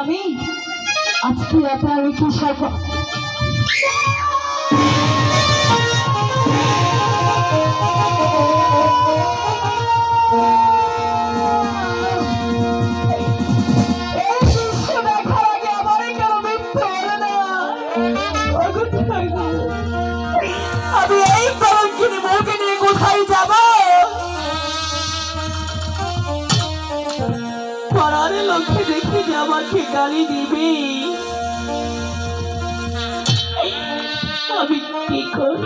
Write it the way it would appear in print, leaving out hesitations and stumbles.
আমি আজকে রাতে আমি কি সব আমি এই কলঙ্কিনী বউকে নিয়ে কোথায় যাব? পাড়ার লোকে দেখে যে আমাকে গালি দিবে, আমি কি করব?